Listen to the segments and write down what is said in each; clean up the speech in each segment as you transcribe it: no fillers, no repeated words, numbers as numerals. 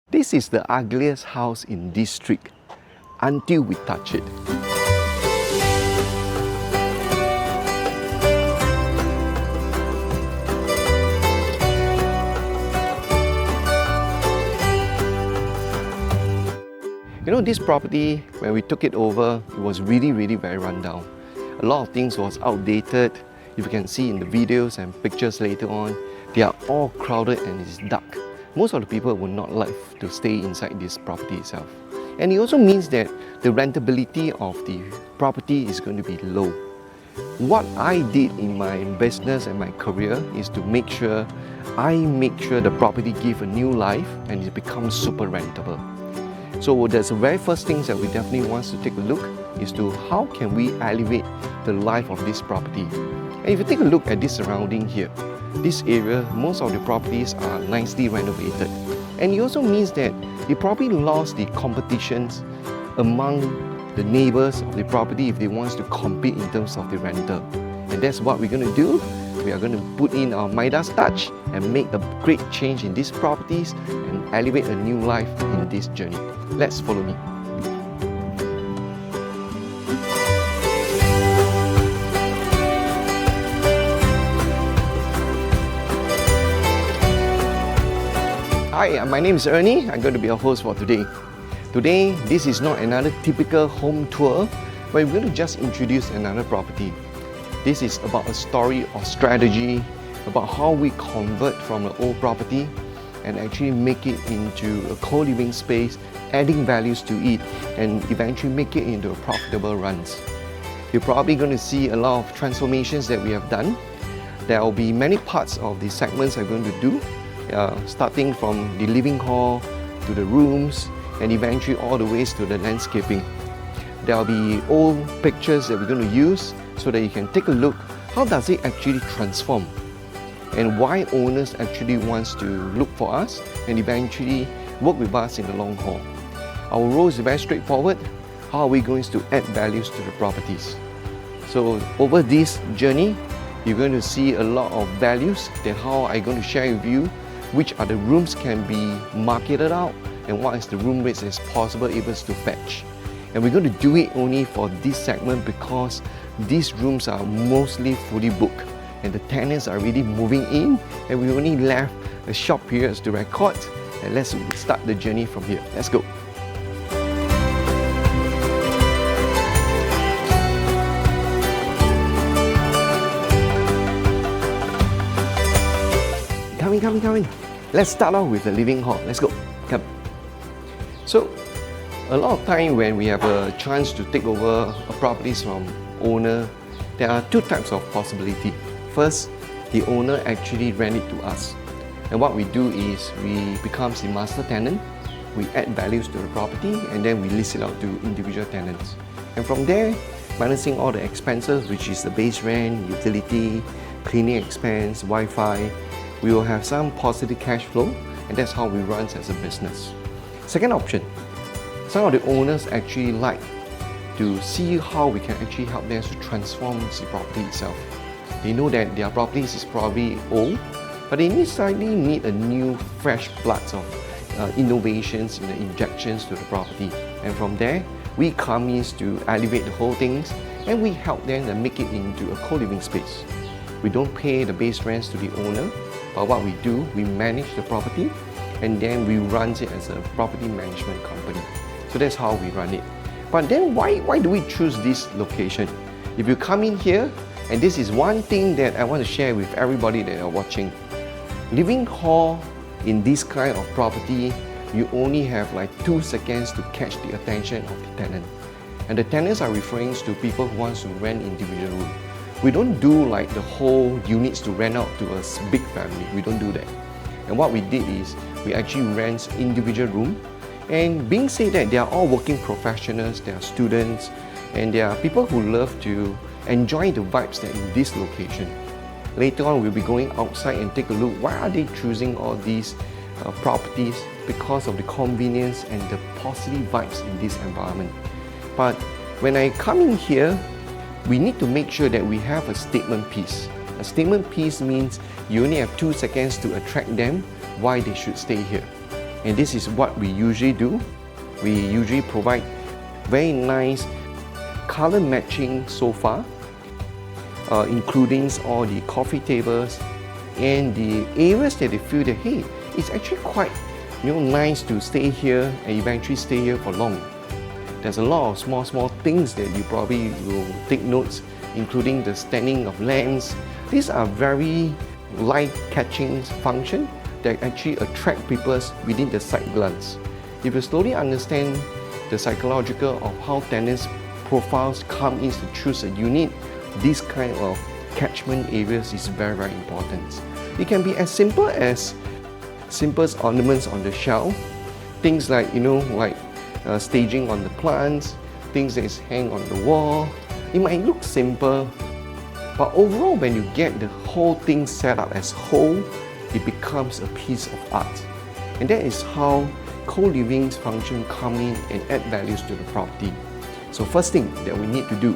This is the ugliest house in this street until we touch it. You know, this property, when we took it over, it was really very rundown. A lot of things was outdated. If you can see in the videos and pictures later on, they are all crowded and it's dark. Most of the people would not like to stay inside this property itself. And it also means that the rentability of the property is going to be low. What I did in my business and my career is to make sure the property give a new life and it becomes super rentable. So that's the very first things that we definitely want to take a look is to how can we elevate the life of this property. And if you take a look at this surrounding here, this area, most of the properties are nicely renovated. And it also means that you probably lost the competitions among the neighbors of the property if they want to compete in terms of the rental. And that's what we're going to do. We are going to put in our Midas touch and make a great change in these properties and elevate a new life in this journey. Let's follow me. Hi, my name is Ernie. I'm going to be your host for today. Today, this is not another typical home tour, but we're going to just introduce another property. This is about a story or strategy about how we convert from an old property and actually make it into a co-living space, adding values to it, and eventually make it into a profitable runs. You're probably going to see a lot of transformations that we have done. There will be many parts of the segments I'm going to do. Starting from the living hall to the rooms and eventually all the ways to the landscaping. There will be old pictures that we're going to use so that you can take a look how does it actually transform and why owners actually wants to look for us and eventually work with us in the long haul. Our role is very straightforward. How are we going to add values to the properties? So over this journey, you're going to see a lot of values that how I'm going to share with you which are the rooms can be marketed out and what is the room rates as possible able to fetch. And we're going to do it only for this segment because these rooms are mostly fully booked and the tenants are really moving in and we only left a short period to record. And let's start the journey from here. Let's go. Come in. Let's start off with the living hall. Let's go. Come. So, a lot of time when we have a chance to take over a properties from owner, there are two types of possibility. First, the owner actually rent it to us. And what we do is we become the master tenant, we add values to the property and then we lease it out to individual tenants. And from there, balancing all the expenses, which is the base rent, utility, cleaning expense, Wi-Fi, we will have some positive cash flow and that's how we run as a business. Second option, some of the owners actually like to see how we can actually help them to transform the property itself. They know that their properties is probably old, but they slightly need a new fresh bloods of innovations in the injections to the property. And from there, we come in to elevate the whole things and we help them and make it into a co-living space. We don't pay the base rents to the owner, but what we do, we manage the property and then we run it as a property management company. So that's how we run it. But then why do we choose this location? If you come in here, and this is one thing that I want to share with everybody that are watching. Living hall in this kind of property, you only have like 2 seconds to catch the attention of the tenant. And the tenants are referring to people who want to rent individual room. We don't do like the whole units to rent out to a big family. We don't do that. And what we did is we actually rent individual room. And being said that they are all working professionals, they are students, and they are people who love to enjoy the vibes that in this location. Later on, we'll be going outside and take a look. Why are they choosing all these properties? Because of the convenience and the positive vibes in this environment. But when I come in here, we need to make sure that we have a statement piece. A statement piece means you only have 2 seconds to attract them why they should stay here. And this is what we usually do. We usually provide very nice color matching sofa, including all the coffee tables and the areas that they feel that, hey, it's actually quite nice to stay here and eventually stay here for long. There's a lot of small things that you probably will take notes, including the standing of lamps. These are very light-catching function that actually attract people within the sight glance. If you slowly understand the psychological of how tenants profiles come in to choose a unit, this kind of catchment areas is very important. It can be as simple as simple ornaments on the shelf, things like staging on the plants, things that is hang on the wall. It might look simple, but overall when you get the whole thing set up as whole, it becomes a piece of art. And that is how co-living function come in and add values to the property. So first thing that we need to do,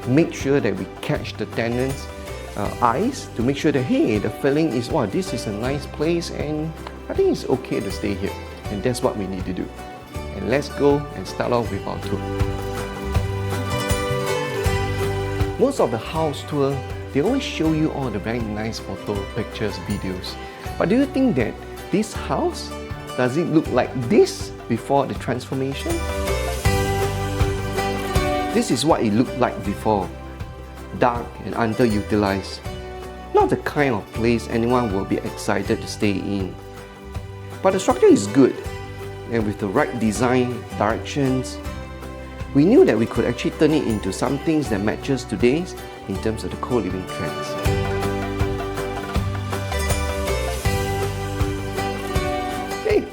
make sure that we catch the tenants' eyes to make sure that, hey, the feeling is, wow, this is a nice place and I think it's okay to stay here. And that's what we need to do. And let's go and start off with our tour. Most of the house tour, they always show you all the very nice photo, pictures, videos. But do you think that this house, does it look like this before the transformation? This is what it looked like before. Dark and underutilized. Not the kind of place anyone will be excited to stay in. But the structure is good, and with the right design directions, we knew that we could actually turn it into some things that matches today's in terms of the co-living trends. Okay,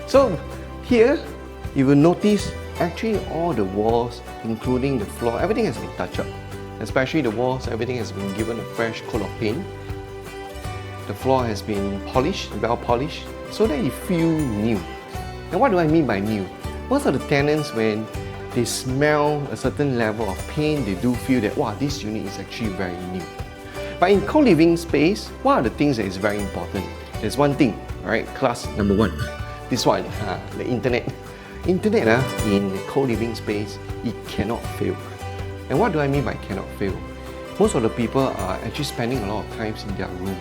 so here you will notice actually all the walls, including the floor, everything has been touched up. Especially the walls, everything has been given a fresh coat of paint. The floor has been polished, well polished, so that you feel new. And what do I mean by new? Most of the tenants, when they smell a certain level of paint, they do feel that, wow, this unit is actually very new. But in co-living space, what are the things that is very important? There's one thing, alright, class number one. This one, the internet. Internet in co-living space, it cannot fail. And what do I mean by cannot fail? Most of the people are actually spending a lot of time in their room.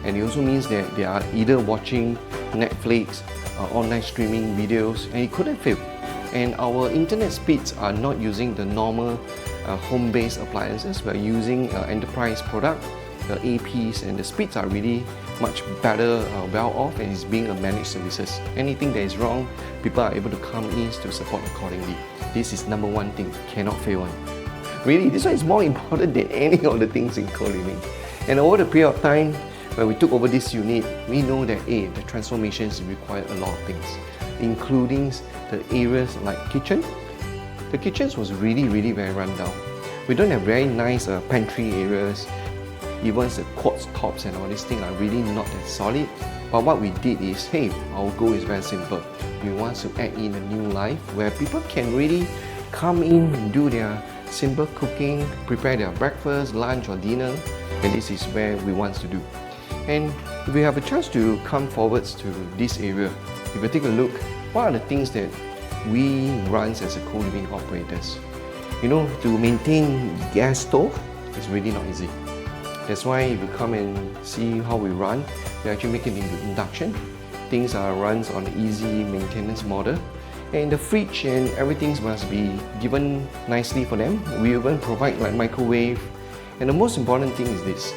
And it also means that they are either watching Netflix, online streaming videos, and it couldn't fail. And our internet speeds are not using the normal home-based appliances. We're using enterprise product, the APs, and the speeds are really much better, well off, and it's being a managed services. Anything that is wrong, people are able to come in to support accordingly. This is number one thing, cannot fail one. Really, this one is more important than any of the things in co-living. And over the period of time, when we took over this unit, we know that the transformations require a lot of things, including the areas like kitchen. The kitchens was really very run down. We don't have very nice pantry areas. Even the quartz tops and all these things are really not that solid. But what we did is, hey, our goal is very simple. We want to add in a new life where people can really come in and do their simple cooking, prepare their breakfast, lunch or dinner, and this is where we want to do. And if we have a chance to come forwards to this area, if we take a look, what are the things that we run as a co-living operators? To maintain gas stove is really not easy. That's why if you come and see how we run, we actually make it into induction. Things are run on an easy maintenance model. And the fridge and everything must be given nicely for them. We even provide like microwave. And the most important thing is this.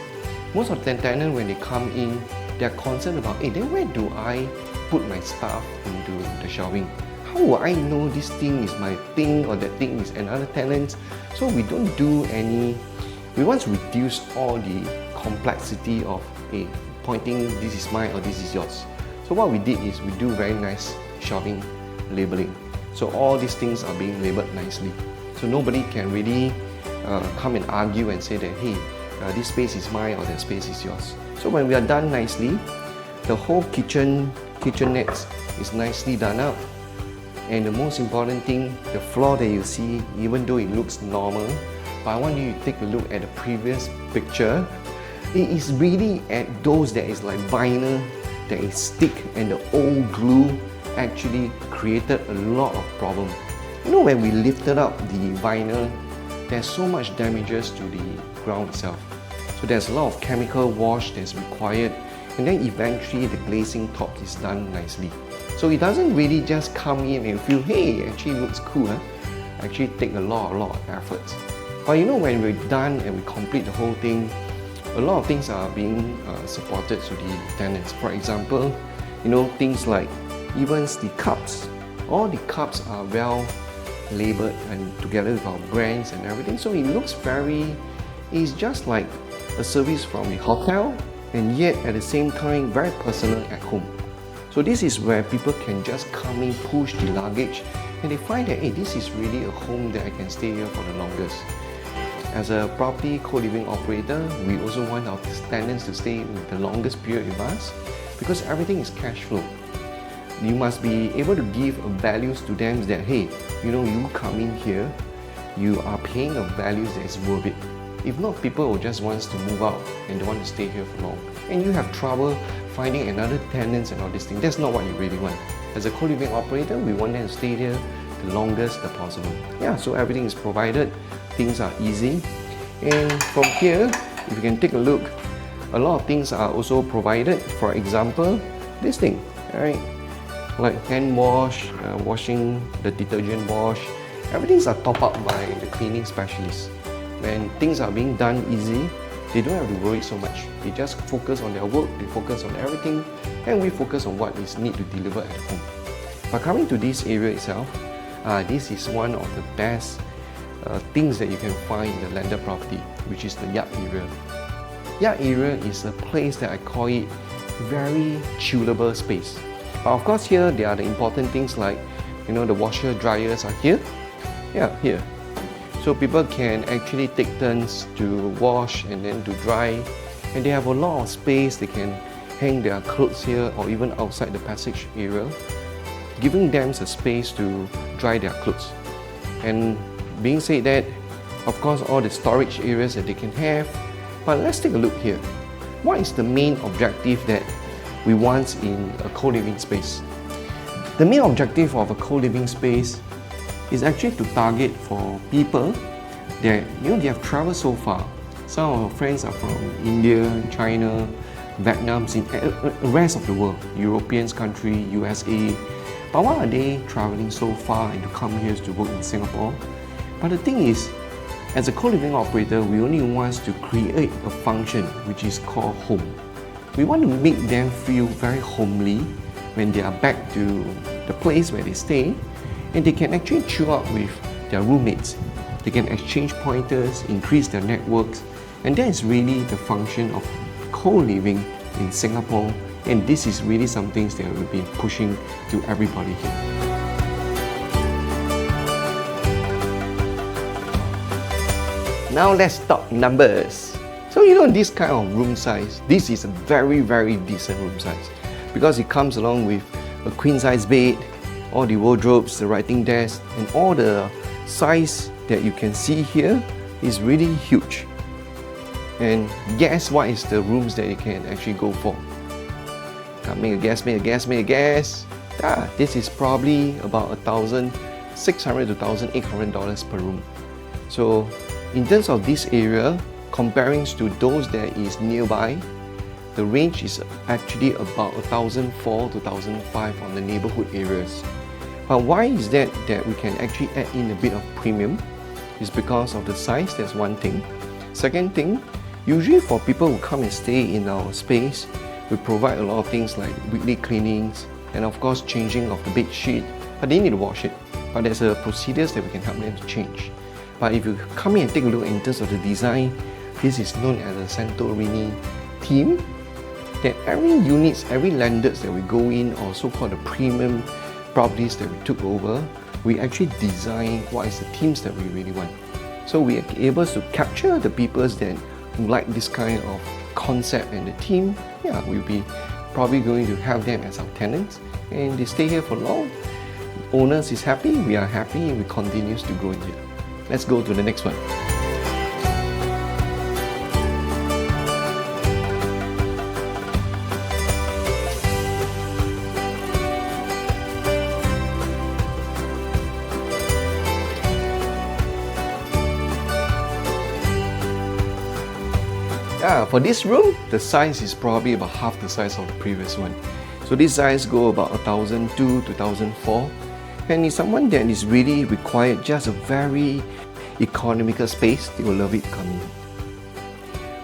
Most of the tenants, when they come in, they're concerned about, hey, then where do I put my stuff into the shelving? How will I know this thing is my thing or that thing is another tenant's? So we don't do any, we want to reduce all the complexity of pointing this is mine or this is yours. So what we did is we do very nice shelving labeling. So all these things are being labeled nicely. So nobody can really come and argue and say that, hey, this space is mine or that space is yours. So when we are done nicely, the whole kitchenette is nicely done up. And the most important thing, the floor that you see, even though it looks normal, but I want you to take a look at the previous picture. It is really at those that is like vinyl, that is stick and the old glue actually created a lot of problem. You know, when we lifted up the vinyl, there's so much damages to the ground itself. So there's a lot of chemical wash that's required, and then eventually the glazing top is done nicely. So it doesn't really just come in and feel, hey, actually looks cool. Actually take a lot of efforts. But you know, when we're done and we complete the whole thing, a lot of things are being supported to the tenants. For example, you know, things like even the cups. All the cups are well labeled and together with our brands and everything. So it looks it's just like a service from the hotel, and yet at the same time very personal at home. So this is where people can just come in, push the luggage, and they find that, hey, this is really a home that I can stay here for the longest. As a property co-living operator, we also want our tenants to stay with the longest period with us, because everything is cash flow. You must be able to give values to them that, hey, you know, you come in here, you are paying a value that is worth it. If not, people will just want to move out and don't want to stay here for long. And you have trouble finding another tenants and all this thing. That's not what you really want. As a co-living operator, we want them to stay here the longest possible. Yeah, so everything is provided, things are easy. And from here, if you can take a look, a lot of things are also provided. For example, this thing, right? Like hand wash, washing the detergent wash, everything's are top up by the cleaning specialists. When things are being done easy, they don't have to worry so much. They just focus on their work, they focus on everything, and we focus on what is need to deliver at home. But coming to this area itself, this is one of the best things that you can find in the landed property, which is the yard area. Yard area is a place that I call it very chillable space. But of course here, there are the important things like, you know, the washer dryers are here. Yeah, here. So people can actually take turns to wash and then to dry. And they have a lot of space. They can hang their clothes here or even outside the passage area, giving them a space to dry their clothes. And being said that, of course, all the storage areas that they can have. But let's take a look here. What is the main objective that we want in a co-living space? The main objective of a co-living space is actually to target for people that, you know, they have traveled so far. Some of our friends are from India, China, Vietnam, in the rest of the world, European country, USA. But why are they traveling so far and to come here to work in Singapore? But the thing is, as a co-living operator, we only want to create a function which is called home. We want to make them feel very homely when they are back to the place where they stay, and they can actually chill out with their roommates. They can exchange pointers, increase their networks, and that is really the function of co-living in Singapore, and this is really something that we've been pushing to everybody here. Now let's talk numbers. So you know, this kind of room size, this is a very decent room size, because it comes along with a queen size bed, all the wardrobes, the writing desk, and all the size that you can see here is really huge. And guess what is the rooms that you can actually go for? Make a guess, make a guess, make a guess. This is probably about $1,600 to $1,800 per room. So in terms of this area, comparing to those that is nearby, the range is actually about $1,400 to $1,500 on the neighborhood areas. But why is that we can actually add in a bit of premium? It's because of the size, that's one thing. Second thing, usually for people who come and stay in our space, we provide a lot of things like weekly cleanings and of course changing of the bed sheet, but they need to wash it. But there's a procedures that we can help them to change. But if you come in and take a look in terms of the design, this is known as a Santorini theme. That every units, every landlords that we go in, or so-called the premium properties that we took over, we actually design what is the themes that we really want. So we are able to capture the people that like this kind of concept and the theme. Yeah, we'll be probably going to have them as our tenants, and they stay here for long. Owners is happy, we are happy, and we continue to grow in here. Let's go to the next one. Yeah, for this room, the size is probably about half the size of the previous one. So this size go about 1002 to 1004. And if someone that is really required just a very economical space, they will love it coming.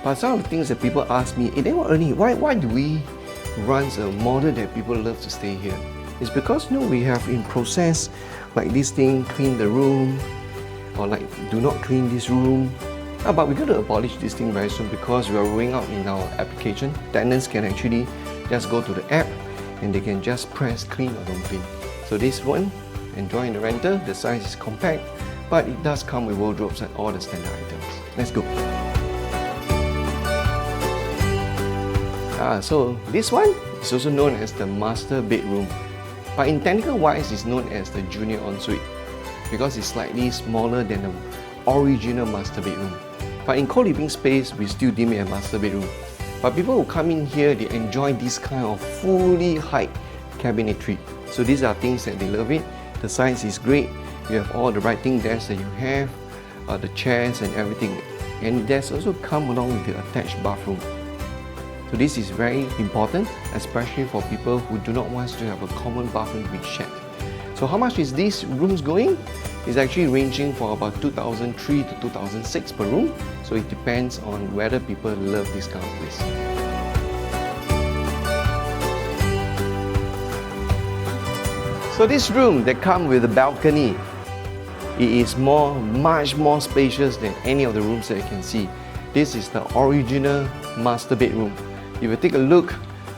But some of the things that people ask me, then Ernie, why do we run a model that people love to stay here? It's because we have in process like this thing, clean the room, or like do not clean this room. But we're going to abolish this thing very soon because we are rolling out in our application. Tenants can actually just go to the app and they can just press clean or don't clean. So this one, enjoying the rental, the size is compact, but it does come with wardrobes and all the standard items. Let's go. So this one is also known as the master bedroom, but in technical wise it's known as the junior ensuite because it's slightly smaller than the original master bedroom. But in co-living space, we still deem it a master bedroom. But people who come in here, they enjoy this kind of fully height cabinetry. So these are things that they love it. The size is great. You have all the writing desks that you have, the chairs and everything. And there's also come along with the attached bathroom. So this is very important, especially for people who do not want to have a common bathroom to be shared. So how much is these rooms going? It's actually ranging from about 2003 to 2006 per room. So it depends on whether people love this kind of place. So this room that comes with a balcony, it is much more spacious than any of the rooms that you can see. This is the original master bedroom. If you take a look,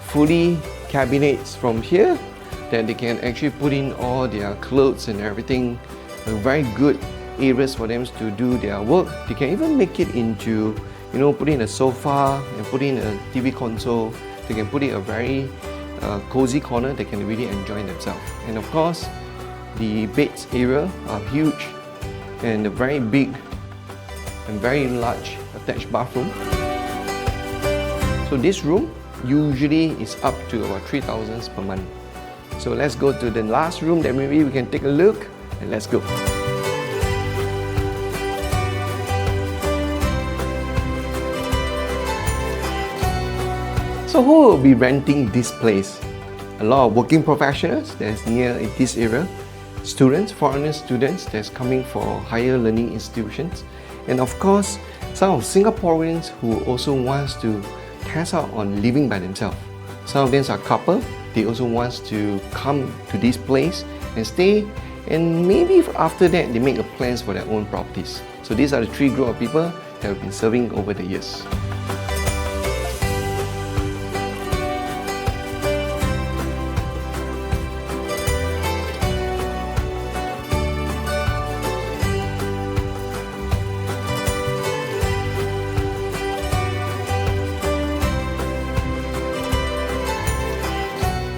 fully cabinets from here, that they can actually put in all their clothes and everything. Very good areas for them to do their work. They can even make it into, put in a sofa and put in a TV console. They can put in a very cozy corner. They can really enjoy themselves. And of course, the beds area are huge and a very big and very large attached bathroom. So this room usually is up to about 3,000 per month. So let's go to the last room that maybe we can take a look, and let's go. So who will be renting this place? A lot of working professionals that's near this area, students, foreigner students that's coming for higher learning institutions, and of course some of Singaporeans who also wants to test out on living by themselves. Some of them are couple. They also want to come to this place and stay, and maybe after that they make plans for their own properties. So these are the three group of people that have been serving over the years.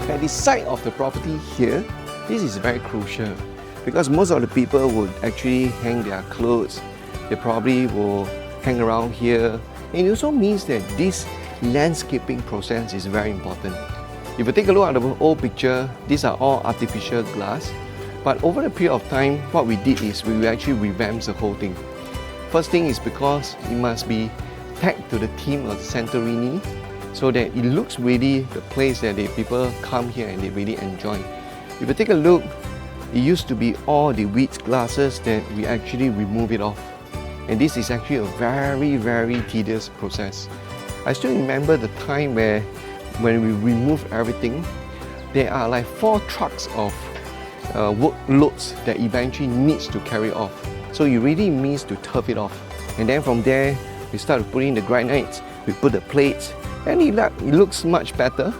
At the side of the property here, this is very crucial because most of the people would actually hang their clothes. They probably will hang around here. And it also means that this landscaping process is very important. If you take a look at the old picture, these are all artificial glass. But over the period of time, what we did is we actually revamped the whole thing. First thing is because it must be tagged to the theme of the Santorini, so that it looks really the place that people come here and they really enjoy. If you take a look, it used to be all the wheat glasses that we actually remove it off. And this is actually a very tedious process. I still remember the time when we removed everything, there are like 4 trucks of workloads that eventually needs to carry off. So it really means to turf it off. And then from there, we start putting the granites, we put the plates, and it looks much better.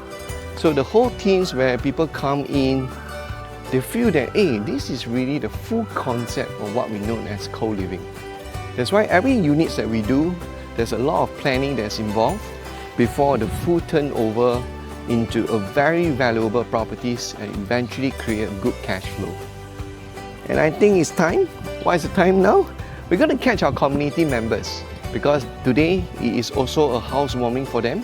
So the whole teams where people come in, they feel that, hey, this is really the full concept of what we know as co-living. That's why every units that we do, there's a lot of planning that's involved before the full turnover into a very valuable properties and eventually create a good cash flow. And I think it's time. What is the time now? We're going to catch our community members, because today it is also a housewarming for them,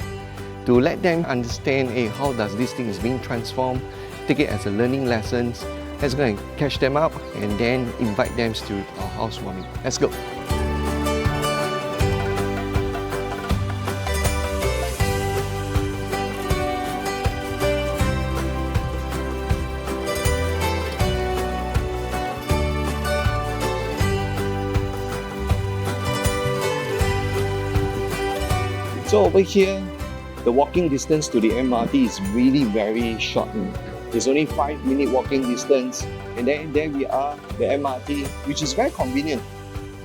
to let them understand, hey, how does this thing is being transformed, take it as a learning lessons. Let's go and catch them up and then invite them to our housewarming. Let's go. So over here, the walking distance to the MRT is really very short. It's only 5-minute walking distance, and then there we are, the MRT, which is very convenient.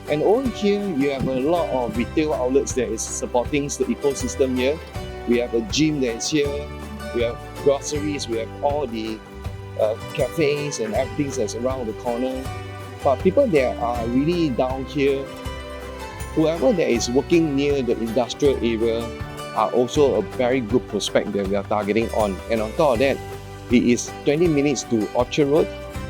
And over here, you have a lot of retail outlets that is supporting the ecosystem here. We have a gym that is here, we have groceries, we have all the cafes and everything that's around the corner. But people that are really down here, whoever that is working near the industrial area, are also a very good prospect that we are targeting on. And on top of that, it is 20 minutes to Orchard Road,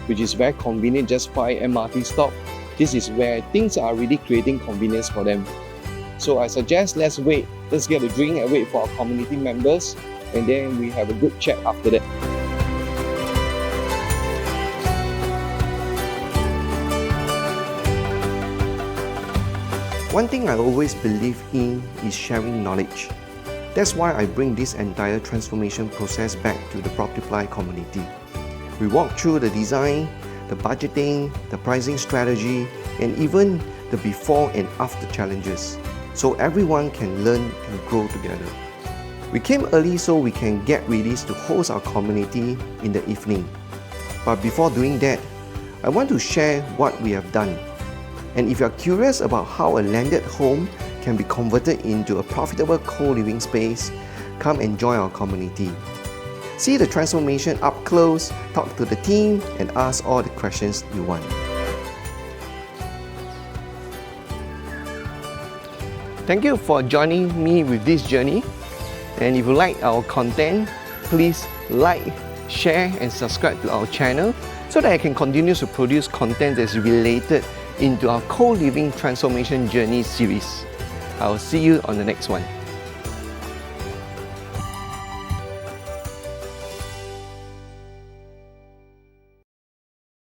which is very convenient, just 5 MRT stop. This is where things are really creating convenience for them. So I suggest let's get a drink and wait for our community members, and then we have a good chat after that. One thing I always believe in is sharing knowledge. That's why I bring this entire transformation process back to the Brighthill community. We walk through the design, the budgeting, the pricing strategy, and even the before and after challenges, so everyone can learn and grow together. We came early so we can get ready to host our community in the evening. But before doing that, I want to share what we have done. And if you are curious about how a landed home can be converted into a profitable co-living space, come and join our community. See the transformation up close, talk to the team, and ask all the questions you want. Thank you for joining me with this journey. And if you like our content, please like, share, and subscribe to our channel so that I can continue to produce content that's related into our co-living transformation journey series. I'll see you on the next one.